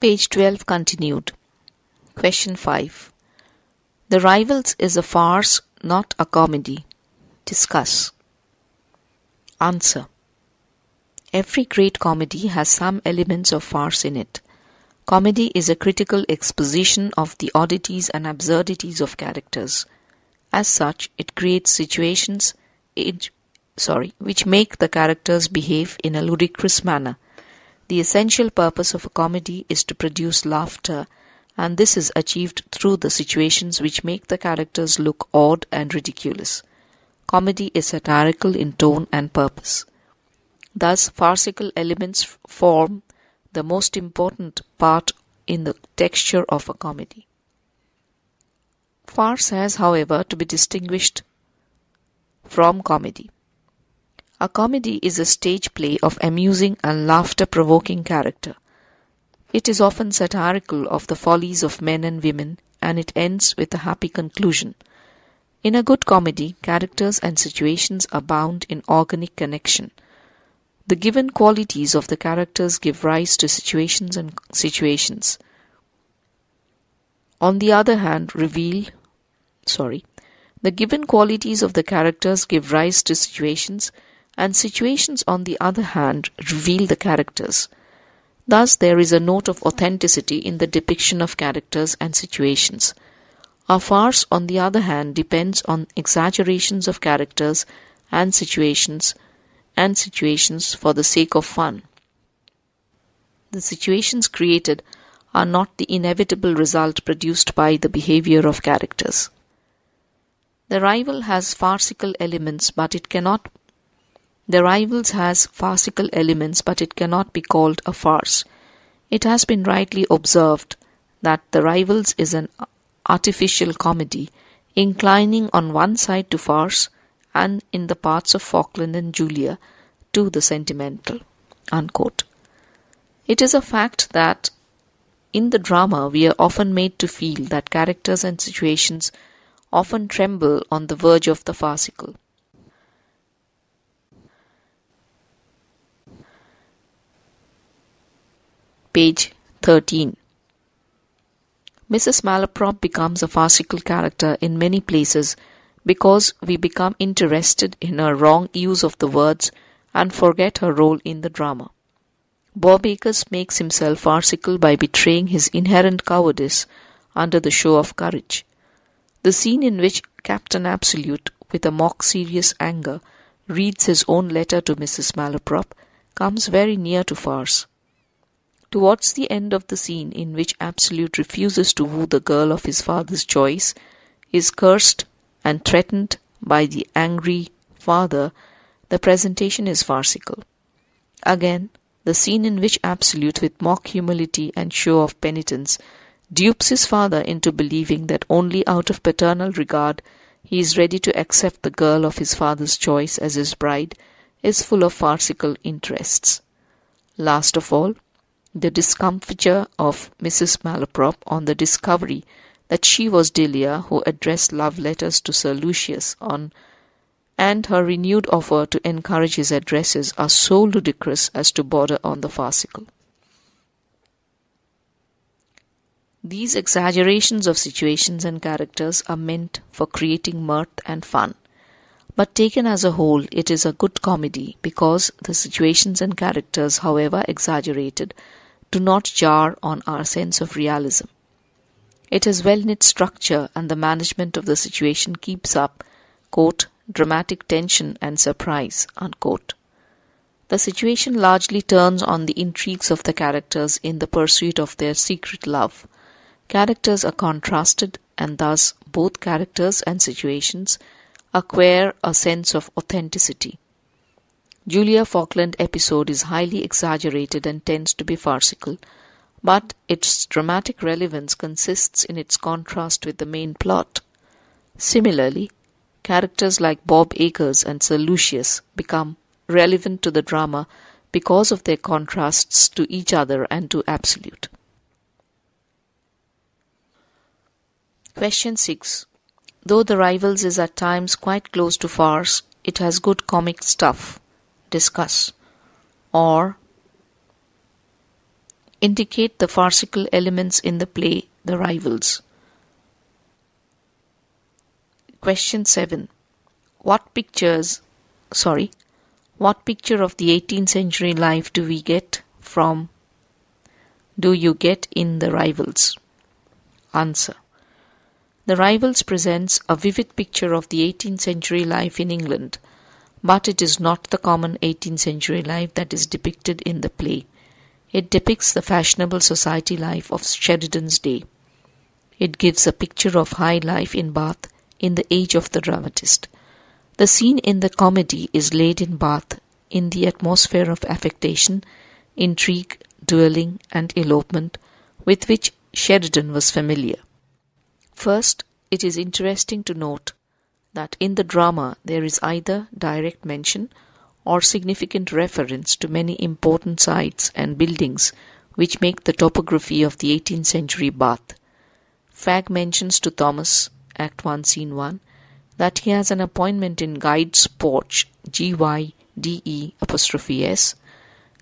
Page 12 continued. Question 5. The Rivals is a farce, not a comedy. Discuss. Answer. Every great comedy has some elements of farce in it. Comedy is a critical exposition of the oddities and absurdities of characters. As such, it creates situations which make the characters behave in a ludicrous manner. The essential purpose of a comedy is to produce laughter, and this is achieved through the situations which make the characters look odd and ridiculous. Comedy is satirical in tone and purpose. Thus, farcical elements form the most important part in the texture of a comedy. Farce has, however, to be distinguished from comedy. A comedy is a stage play of amusing and laughter-provoking character. It is often satirical of the follies of men and women, and it ends with a happy conclusion. In a good comedy, characters and situations abound in organic connection. The given qualities of the characters give rise to situations and situations. On the other hand, the given qualities of the characters give rise to situations, and situations on the other hand reveal the characters. Thus, there is a note of authenticity in the depiction of characters and situations. A farce, on the other hand, depends on exaggerations of characters and situations for the sake of fun. The situations created are not the inevitable result produced by the behavior of characters. The Rivals has farcical elements, but it cannot be called a farce. It has been rightly observed that The Rivals is an artificial comedy, inclining on one side to farce, and in the parts of Falkland and Julia to the sentimental. Unquote. It is a fact that in the drama we are often made to feel that characters and situations often tremble on the verge of the farcical. Page 13. Mrs. Malaprop becomes a farcical character in many places because we become interested in her wrong use of the words and forget her role in the drama. Bob Acres makes himself farcical by betraying his inherent cowardice under the show of courage. The scene in which Captain Absolute, with a mock-serious anger, reads his own letter to Mrs. Malaprop comes very near to farce. Towards the end of the scene in which Absolute refuses to woo the girl of his father's choice, is cursed and threatened by the angry father, the presentation is farcical. Again, the scene in which Absolute, with mock humility and show of penitence, dupes his father into believing that only out of paternal regard he is ready to accept the girl of his father's choice as his bride, is full of farcical interests. Last of all, the discomfiture of Mrs. Malaprop on the discovery that she was Delia who addressed love letters to Sir Lucius and her renewed offer to encourage his addresses are so ludicrous as to border on the farcical. These exaggerations of situations and characters are meant for creating mirth and fun. But taken as a whole, it is a good comedy because the situations and characters, however exaggerated, do not jar on our sense of realism. It has well-knit structure, and the management of the situation keeps up, quote, dramatic tension and surprise, unquote. The situation largely turns on the intrigues of the characters in the pursuit of their secret love. Characters are contrasted, and thus both characters and situations acquire a sense of authenticity. Julia Falkland episode is highly exaggerated and tends to be farcical, but its dramatic relevance consists in its contrast with the main plot. Similarly, characters like Bob Acres and Sir Lucius become relevant to the drama because of their contrasts to each other and to Absolute. Question 6. Though The Rivals is at times quite close to farce, it has good comic stuff. Discuss. Or, Indicate the farcical elements in the play The Rivals. Question 7. What picture of the 18th century life do you get in The Rivals? Answer. The Rivals presents a vivid picture of the 18th century life in England, but it is not the common 18th century life that is depicted in the play. It depicts the fashionable society life of Sheridan's day. It gives a picture of high life in Bath in the age of the dramatist. The scene in the comedy is laid in Bath in the atmosphere of affectation, intrigue, duelling, and elopement with which Sheridan was familiar. First, it is interesting to note that in the drama there is either direct mention or significant reference to many important sites and buildings which make the topography of the 18th century Bath. Fagg mentions to Thomas, Act 1, Scene 1, that he has an appointment in Guide's Porch, Gydes',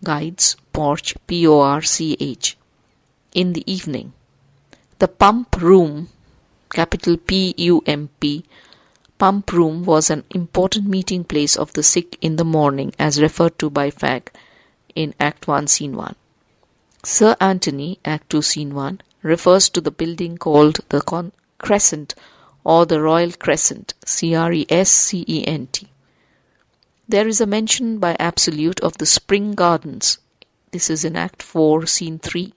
Guide's Porch, Porch, in the evening. The Pump Room, capital P-U-M-P, Pump Room was an important meeting place of the sick in the morning as referred to by Fagg in Act 1, Scene 1. Sir Anthony, Act 2, Scene 1, refers to the building called the Crescent or the Royal Crescent, Crescent. There is a mention by Absolute of the Spring Gardens. This is in Act 4, Scene 3.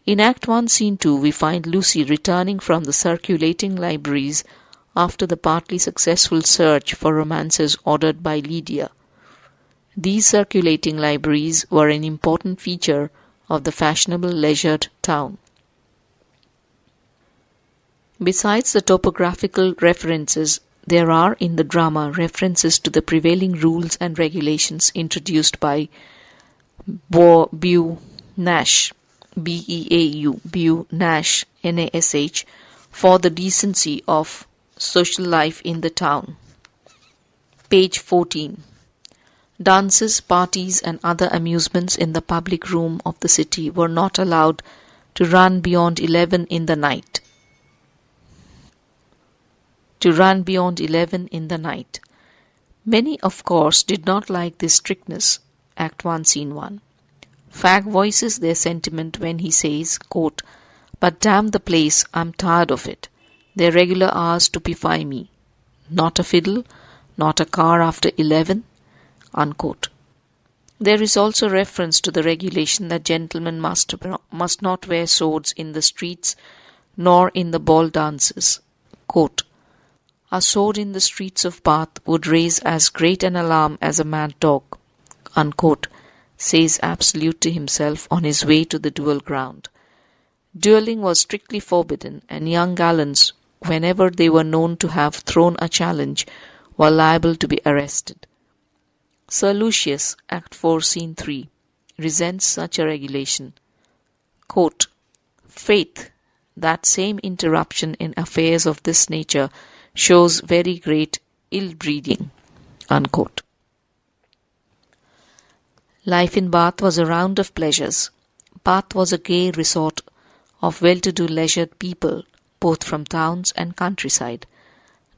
In Act 1, Scene 2, we find Lucy returning from the circulating libraries after the partly successful search for romances ordered by Lydia. These circulating libraries were an important feature of the fashionable leisured town. Besides the topographical references, there are in the drama references to the prevailing rules and regulations introduced by Beau Nash, B-E-A-U, Beau Nash, N-A-S-H, for the decency of social life in the town. Page 14. Dances, parties, and other amusements in the public room of the city were not allowed to run beyond 11 in the night. Many, of course, did not like this strictness. Act 1, Scene 1. Fagg voices their sentiment when he says, quote, "But damn the place, I'm tired of it. Their regular hours stupefy me. Not a fiddle, not a car after 11, unquote. There is also reference to the regulation that gentlemen must not wear swords in the streets nor in the ball dances. Quote, "A sword in the streets of Bath would raise as great an alarm as a mad dog," unquote, says Absolute to himself on his way to the duel ground. Duelling was strictly forbidden, and young gallants, whenever they were known to have thrown a challenge, were liable to be arrested. Sir Lucius, Act 4, Scene 3, resents such a regulation. Quote, "Faith, that same interruption in affairs of this nature shows very great ill-breeding," unquote. Life in Bath was a round of pleasures. Bath was a gay resort of well-to-do leisured people, both from towns and countryside.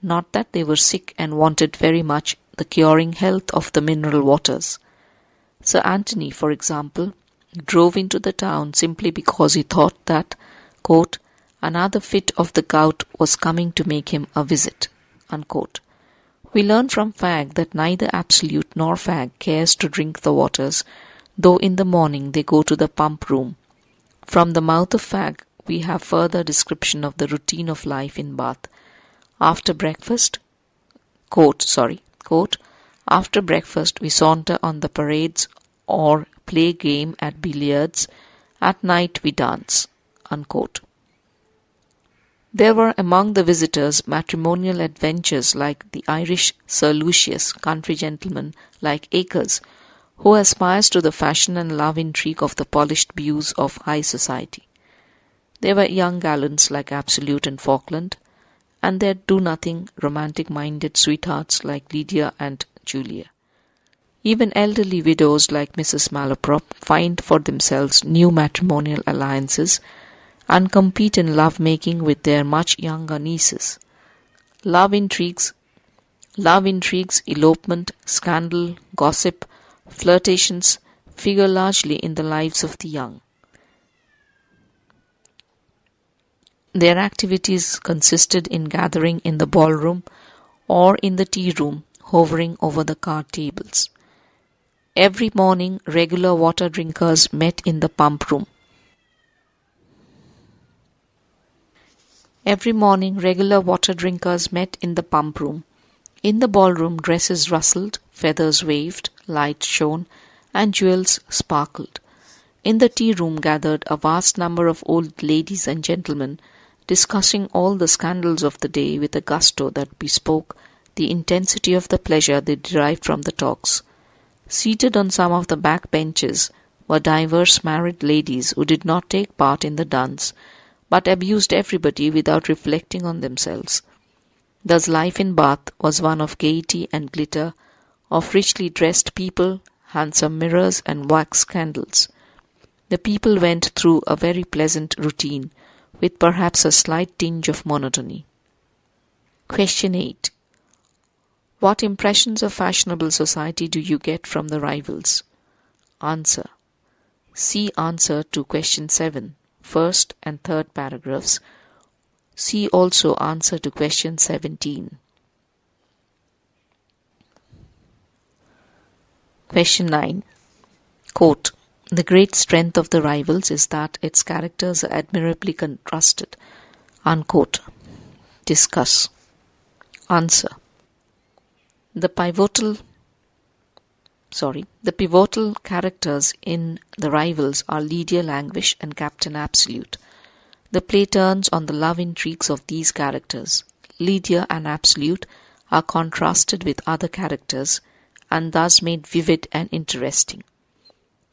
Not that they were sick and wanted very much the curing health of the mineral waters. Sir Anthony, for example, drove into the town simply because he thought that, quote, "another fit of the gout was coming to make him a visit," unquote. We learn from Fagg that neither Absolute nor Fagg cares to drink the waters, though in the morning they go to the pump room. From the mouth of Fagg we have further description of the routine of life in Bath. After breakfast, "After breakfast we saunter on the parades or play game at billiards. At night we dance," unquote. There were among the visitors matrimonial adventures like the Irish Sir Lucius, country gentleman like Acres, who aspires to the fashion and love intrigue of the polished views of high society. There were young gallants like Absolute and Falkland, and their do-nothing, romantic-minded sweethearts like Lydia and Julia. Even elderly widows like Mrs. Malaprop find for themselves new matrimonial alliances and compete in love-making with their much younger nieces. Love intrigues, elopement, scandal, gossip, flirtations figure largely in the lives of the young. Their activities consisted in gathering in the ballroom or in the tea room, hovering over the card tables. Every morning, regular water drinkers met in the pump room. In the ballroom, dresses rustled, feathers waved, lights shone, and jewels sparkled. In the tea room gathered a vast number of old ladies and gentlemen, discussing all the scandals of the day with a gusto that bespoke the intensity of the pleasure they derived from the talks. Seated on some of the back benches were divers married ladies who did not take part in the dance, but abused everybody without reflecting on themselves. Thus life in Bath was one of gaiety and glitter, of richly dressed people, handsome mirrors, and wax candles. The people went through a very pleasant routine, with perhaps a slight tinge of monotony. Question 8. What impressions of fashionable society do you get from the rivals? Answer. See answer to question 7, first and third paragraphs. See also answer to question 17. Question 9. Quote, the great strength of the rivals is that its characters are admirably contrasted. Unquote. Discuss. Answer. The pivotal characters in the rivals are Lydia Languish and Captain Absolute. The play turns on the love intrigues of these characters. Lydia and Absolute are contrasted with other characters and thus made vivid and interesting.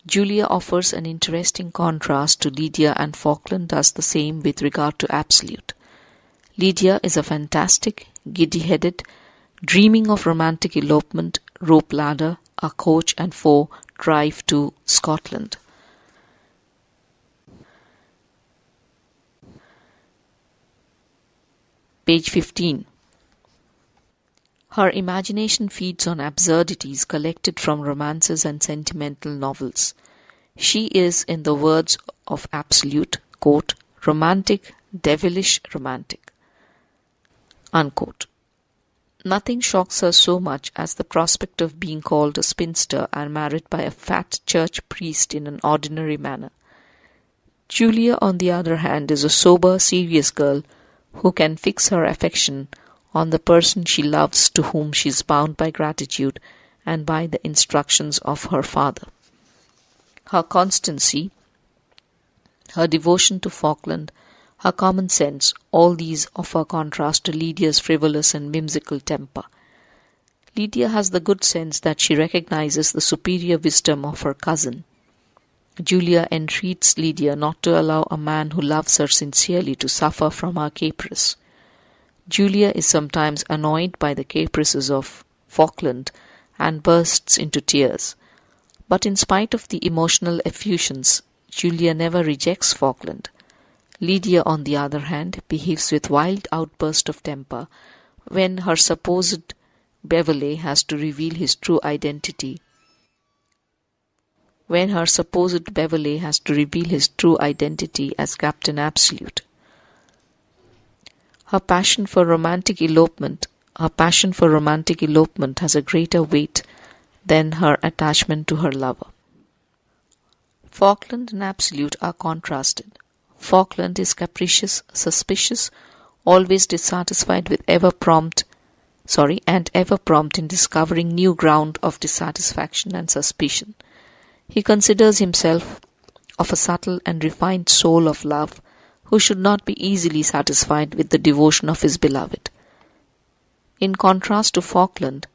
Julia offers an interesting contrast to Lydia, and Falkland does the same with regard to Absolute. Lydia is a fantastic, giddy-headed, dreaming of romantic elopement, rope ladder, a coach and four drive to Scotland. Page 15. Her imagination feeds on absurdities collected from romances and sentimental novels. She is, in the words of Absolute, quote, romantic, devilish romantic. Unquote. Nothing shocks her so much as the prospect of being called a spinster and married by a fat church priest in an ordinary manner. Julia, on the other hand, is a sober, serious girl who can fix her affection on the person she loves, to whom she is bound by gratitude and by the instructions of her father. Her constancy, her devotion to Falkland, her common sense, all these offer contrast to Lydia's frivolous and whimsical temper. Lydia has the good sense that she recognizes the superior wisdom of her cousin. Julia entreats Lydia not to allow a man who loves her sincerely to suffer from her caprice. Julia is sometimes annoyed by the caprices of Falkland and bursts into tears. But in spite of the emotional effusions, Julia never rejects Falkland. Lydia, on the other hand, behaves with wild outburst of temper when her supposed Beverley has to reveal his true identity. As Captain Absolute. Her passion for romantic elopement has a greater weight than her attachment to her lover. Falkland and Absolute are contrasted. Falkland is capricious, suspicious, always dissatisfied with ever prompt in discovering new ground of dissatisfaction and suspicion. He considers himself of a subtle and refined soul of love, who should not be easily satisfied with the devotion of his beloved. In contrast to Falkland,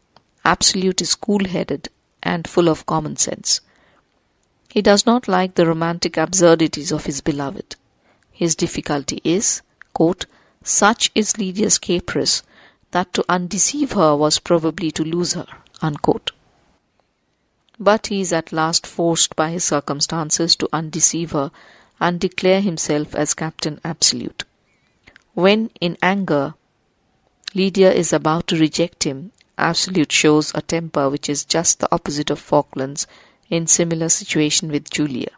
Absolute is cool-headed and full of common sense. He does not like the romantic absurdities of his beloved. His difficulty is, quote, such is Lydia's caprice, that to undeceive her was probably to lose her, unquote. But he is at last forced by his circumstances to undeceive her and declare himself as Captain Absolute. When, in anger, Lydia is about to reject him, Absolute shows a temper which is just the opposite of Falkland's in similar situation with Julia.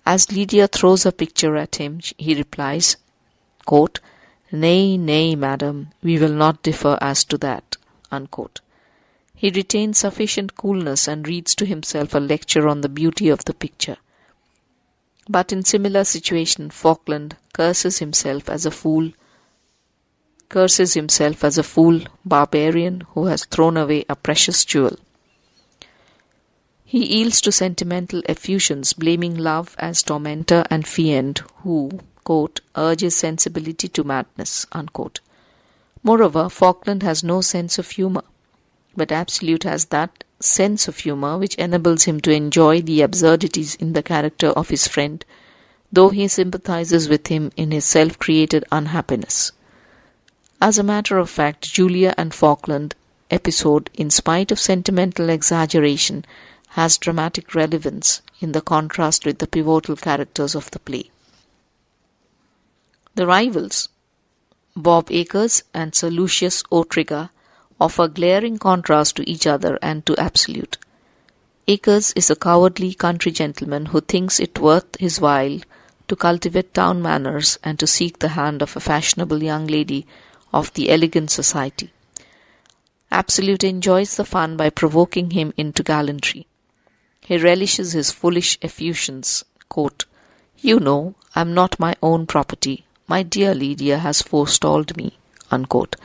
As Lydia throws a picture at him, he replies, quote, "Nay, nay, madam, we will not differ as to that." Unquote. He retains sufficient coolness and reads to himself a lecture on the beauty of the picture. But in similar situation, Falkland curses himself as a fool, barbarian who has thrown away a precious jewel. He yields to sentimental effusions, blaming love as tormentor and fiend who, quote, urges sensibility to madness. Unquote. Moreover, Falkland has no sense of humour, but Absolute has that sense of humour which enables him to enjoy the absurdities in the character of his friend, though he sympathizes with him in his self-created unhappiness. As a matter of fact, Julia and Falkland episode, in spite of sentimental exaggeration, has dramatic relevance in the contrast with the pivotal characters of the play. The rivals, Bob Acres and Sir Lucius O'Trigger, offer glaring contrast to each other and to Absolute. Acres is a cowardly country gentleman who thinks it worth his while to cultivate town manners and to seek the hand of a fashionable young lady of the elegant society. Absolute enjoys the fun by provoking him into gallantry. He relishes his foolish effusions, quote, "You know, I am not my own property. My dear Lydia has forestalled me." Unquote.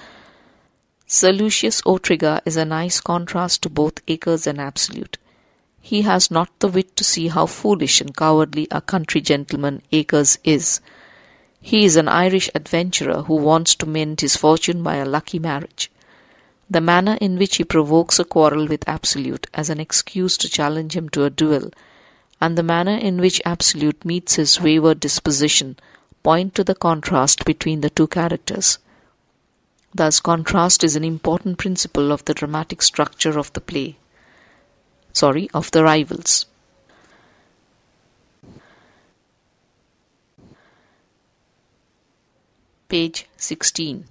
Sir Lucius O'Trigger is a nice contrast to both Acres and Absolute. He has not the wit to see how foolish and cowardly a country gentleman Acres is. He is an Irish adventurer who wants to mend his fortune by a lucky marriage. The manner in which he provokes a quarrel with Absolute as an excuse to challenge him to a duel, and the manner in which Absolute meets his wayward disposition, point to the contrast between the two characters. Thus, contrast is an important principle of the dramatic structure of the play. Of the rivals. Page 16.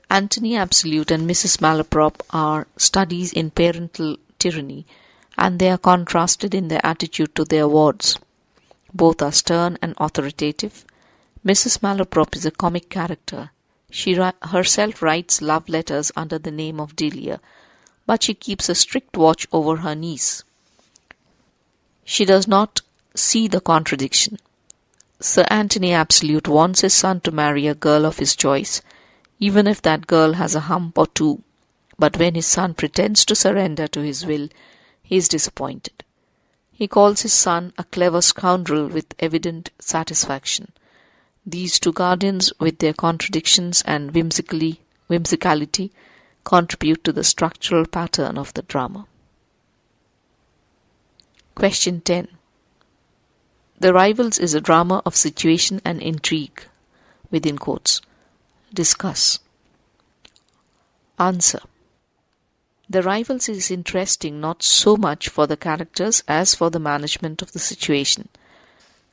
Antony Absolute and Mrs. Malaprop are studies in parental tyranny, and they are contrasted in their attitude to their wards. Both are stern and authoritative. Mrs. Malaprop is a comic character. She herself writes love letters under the name of Delia, but she keeps a strict watch over her niece. She does not see the contradiction. Sir Antony Absolute wants his son to marry a girl of his choice, even if that girl has a hump or two, but when his son pretends to surrender to his will, he is disappointed. He calls his son a clever scoundrel with evident satisfaction. These two guardians, with their contradictions and whimsicality, contribute to the structural pattern of the drama. Question 10. The Rivals is a drama of situation and intrigue, within quotes. Discuss. Answer. The Rivals is interesting not so much for the characters as for the management of the situation.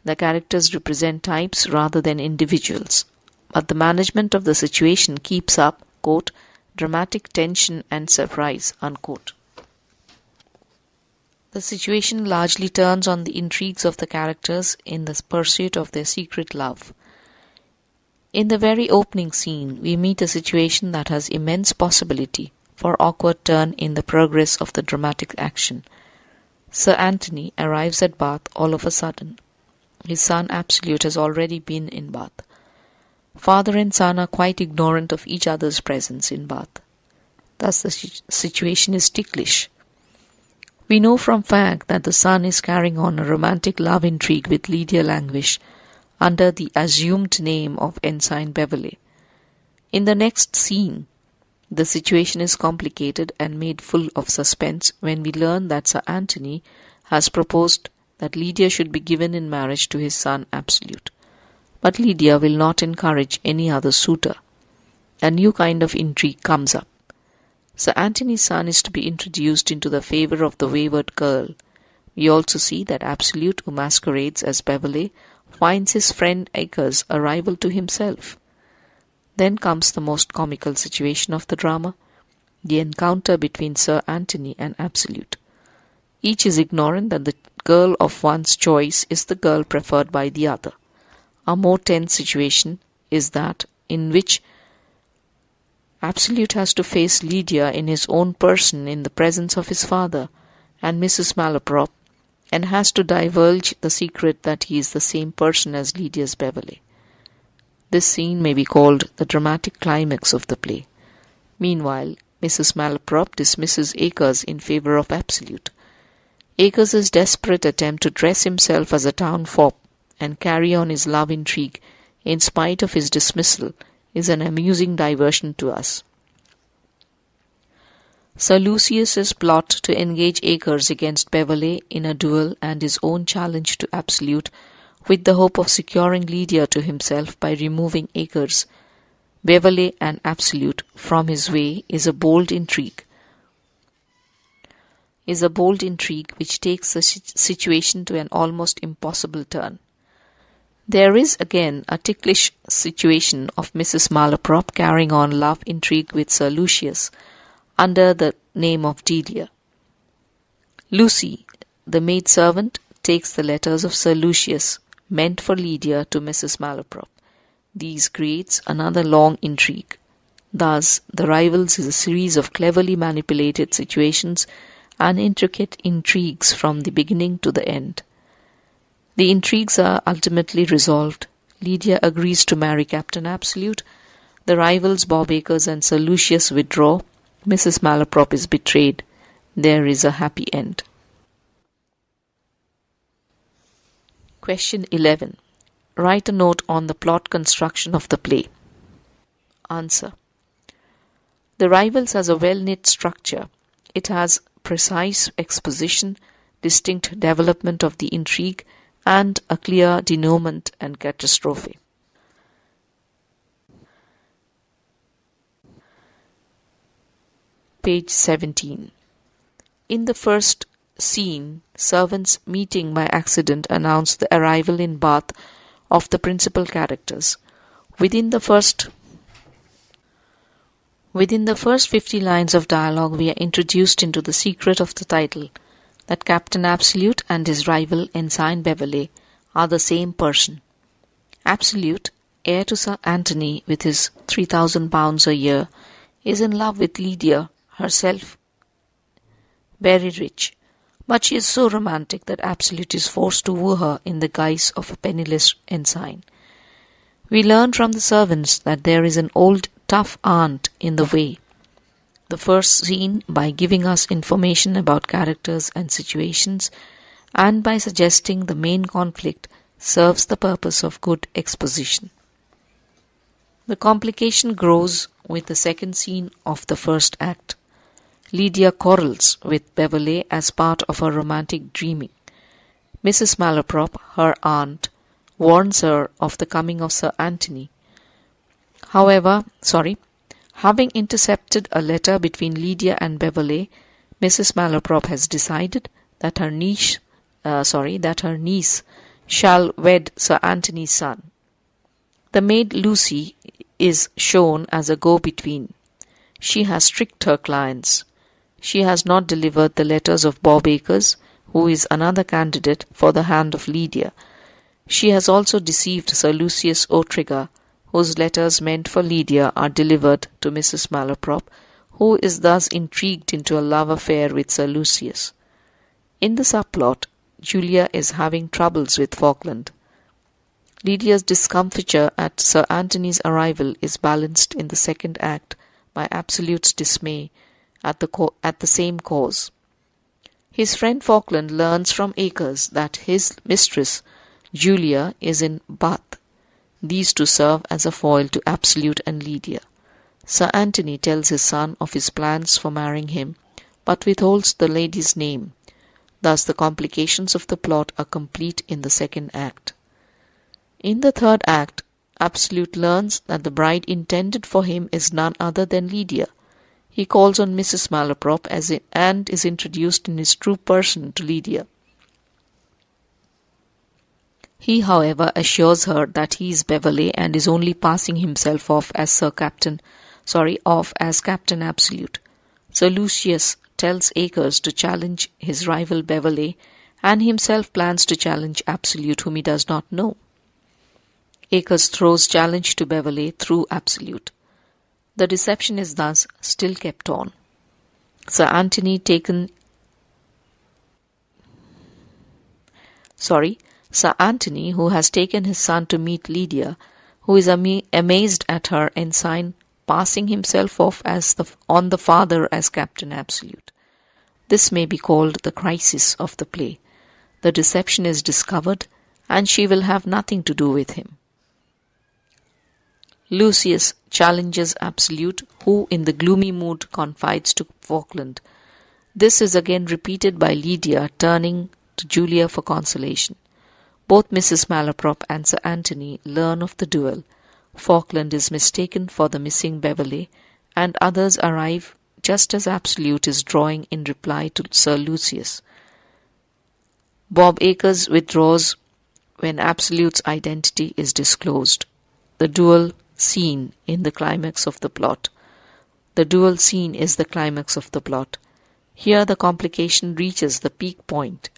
The characters represent types rather than individuals, but the management of the situation keeps up, quote, dramatic tension and surprise, unquote. The situation largely turns on the intrigues of the characters in the pursuit of their secret love. In the very opening scene, we meet a situation that has immense possibility for awkward turn in the progress of the dramatic action. Sir Antony arrives at Bath all of a sudden. His son Absolute has already been in Bath. Father and son are quite ignorant of each other's presence in Bath. Thus the situation is ticklish. We know from fact that the son is carrying on a romantic love intrigue with Lydia Languish under the assumed name of Ensign Beverley. In the next scene, the situation is complicated and made full of suspense when we learn that Sir Antony has proposed that Lydia should be given in marriage to his son Absolute. But Lydia will not encourage any other suitor. A new kind of intrigue comes up. Sir Antony's son is to be introduced into the favour of the wayward girl. We also see that Absolute, who masquerades as Beverley, finds his friend Acres a rival to himself. Then comes the most comical situation of the drama, the encounter between Sir Antony and Absolute. Each is ignorant that the girl of one's choice is the girl preferred by the other. A more tense situation is that in which Absolute has to face Lydia in his own person in the presence of his father and Mrs. Malaprop, and has to divulge the secret that he is the same person as Lydia's Beverley. This scene may be called the dramatic climax of the play. Meanwhile, Mrs. Malaprop dismisses Acres in favour of Absolute. Acres' desperate attempt to dress himself as a town fop and carry on his love intrigue in spite of his dismissal is an amusing diversion to us. Sir Lucius's plot to engage Acres against Beverley in a duel and his own challenge to Absolute with the hope of securing Lydia to himself by removing Acres, Beverley and Absolute from his way is a bold intrigue which takes the situation to an almost impossible turn. There is again a ticklish situation of Mrs. Malaprop carrying on love intrigue with Sir Lucius under the name of Delia. Lucy, the maid-servant, takes the letters of Sir Lucius, meant for Lydia, to Mrs. Malaprop. These creates another long intrigue. Thus, The Rivals is a series of cleverly manipulated situations and intricate intrigues from the beginning to the end. The intrigues are ultimately resolved. Lydia agrees to marry Captain Absolute. The rivals Bob Acres and Sir Lucius withdraw. Mrs. Malaprop is betrayed. There is a happy end. Question 11. Write a note on the plot construction of the play. Answer. The Rivals has a well-knit structure. It has precise exposition, distinct development of the intrigue, and a clear denouement and catastrophe. Page 17. In the first scene, servants meeting by accident announce the arrival in Bath of the principal characters. Within the first 50 lines of dialogue, we are introduced into the secret of the title, that Captain Absolute and his rival Ensign Beverley are the same person. Absolute, heir to Sir Antony with his £3,000 a year, is in love with Lydia, herself very rich, but she is so romantic that Absolute is forced to woo her in the guise of a penniless ensign. We learn from the servants that there is an old tough aunt in the way. The first scene, by giving us information about characters and situations, and by suggesting the main conflict, serves the purpose of good exposition. The complication grows with the second scene of the first act. Lydia quarrels with Beverley as part of her romantic dreaming. Mrs. Malaprop, her aunt, warns her of the coming of Sir Antony. Having intercepted a letter between Lydia and Beverley, Mrs. Malaprop has decided that her niece shall wed Sir Antony's son. The maid Lucy is shown as a go-between. She has tricked her clients. She has not delivered the letters of Bob Acres, who is another candidate for the hand of Lydia. She has also deceived Sir Lucius O'Trigger, whose letters meant for Lydia are delivered to Mrs. Malaprop, who is thus intrigued into a love affair with Sir Lucius. In the subplot, Julia is having troubles with Falkland. Lydia's discomfiture at Sir Antony's arrival is balanced in the second act by Absolute's dismay at the same cause. His friend Falkland learns from Acres that his mistress, Julia, is in Bath. These two serve as a foil to Absolute and Lydia. Sir Antony tells his son of his plans for marrying him, but withholds the lady's name. Thus the complications of the plot are complete in the second act. In the third act, Absolute learns that the bride intended for him is none other than Lydia. He calls on Mrs. Malaprop and is introduced in his true person to Lydia. He, however, assures her that he is Beverley and is only passing himself off as Captain Absolute. Sir Lucius tells Acres to challenge his rival Beverley, and himself plans to challenge Absolute, whom he does not know. Acres throws challenge to Beverley through Absolute. The deception is thus still kept on. Sir Anthony, who has taken his son to meet Lydia, who is amazed at her ensign passing himself off on the father as Captain Absolute. This may be called the crisis of the play. The deception is discovered, and she will have nothing to do with him. Lucius challenges Absolute, who in the gloomy mood confides to Falkland. This is again repeated by Lydia, turning to Julia for consolation. Both Mrs. Malaprop and Sir Anthony learn of the duel. Falkland is mistaken for the missing Beverley, and others arrive just as Absolute is drawing in reply to Sir Lucius. Bob Acres withdraws when Absolute's identity is disclosed. The duel scene is the climax of the plot. Here the complication reaches the peak point.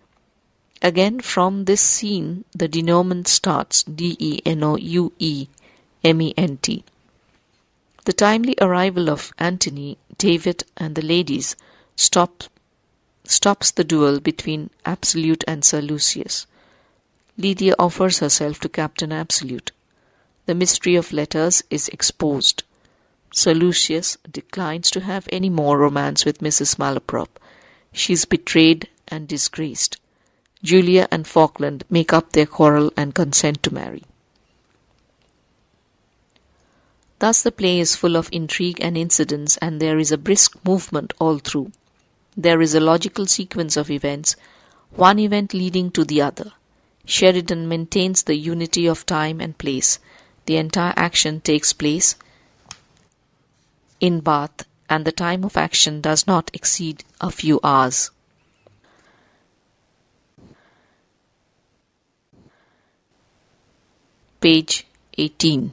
Again, from this scene, the denouement starts, DENOUEMENT. The timely arrival of Antony, David, and the ladies stops the duel between Absolute and Sir Lucius. Lydia offers herself to Captain Absolute. The mystery of letters is exposed. Sir Lucius declines to have any more romance with Mrs. Malaprop. She is betrayed and disgraced. Julia and Falkland make up their quarrel and consent to marry. Thus the play is full of intrigue and incidents, and there is a brisk movement all through. There is a logical sequence of events, one event leading to the other. Sheridan maintains the unity of time and place. The entire action takes place in Bath, and the time of action does not exceed a few hours. Page 18.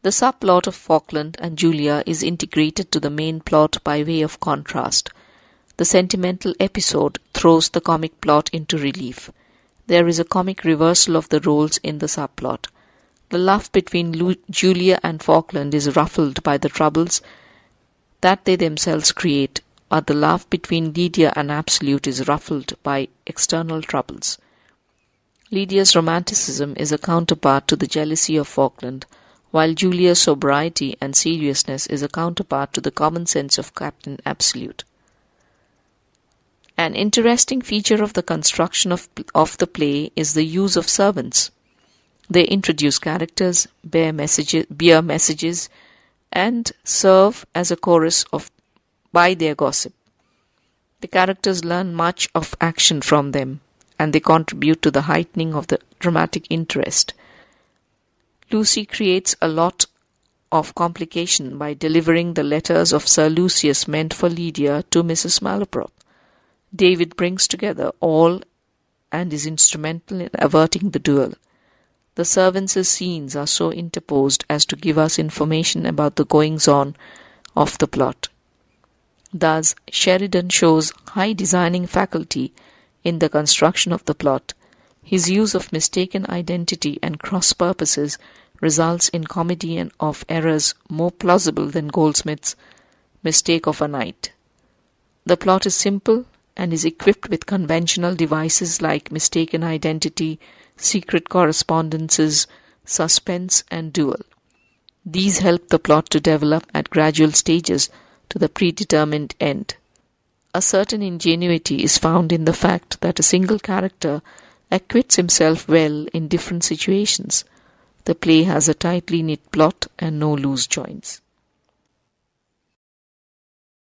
The subplot of Falkland and Julia is integrated to the main plot by way of contrast. The sentimental episode throws the comic plot into relief. There is a comic reversal of the roles in the subplot. The love between Julia and Falkland is ruffled by the troubles that they themselves create, but the love between Lydia and Absolute is ruffled by external troubles. Lydia's romanticism is a counterpart to the jealousy of Falkland, while Julia's sobriety and seriousness is a counterpart to the common sense of Captain Absolute. An interesting feature of the construction of the play is the use of servants. They introduce characters, bear messages, and serve as a chorus by their gossip. The characters learn much of action from them, and they contribute to the heightening of the dramatic interest. Lucy creates a lot of complication by delivering the letters of Sir Lucius meant for Lydia to Mrs. Malaprop. David brings together all and is instrumental in averting the duel. The servants' scenes are so interposed as to give us information about the goings-on of the plot. Thus, Sheridan shows high designing faculty in the construction of the plot. His use of mistaken identity and cross-purposes results in comedy and of errors more plausible than Goldsmith's mistake of a night. The plot is simple and is equipped with conventional devices like mistaken identity, secret correspondences, suspense, and duel. These help the plot to develop at gradual stages to the predetermined end. A certain ingenuity is found in the fact that a single character acquits himself well in different situations. The play has a tightly knit plot and no loose joints.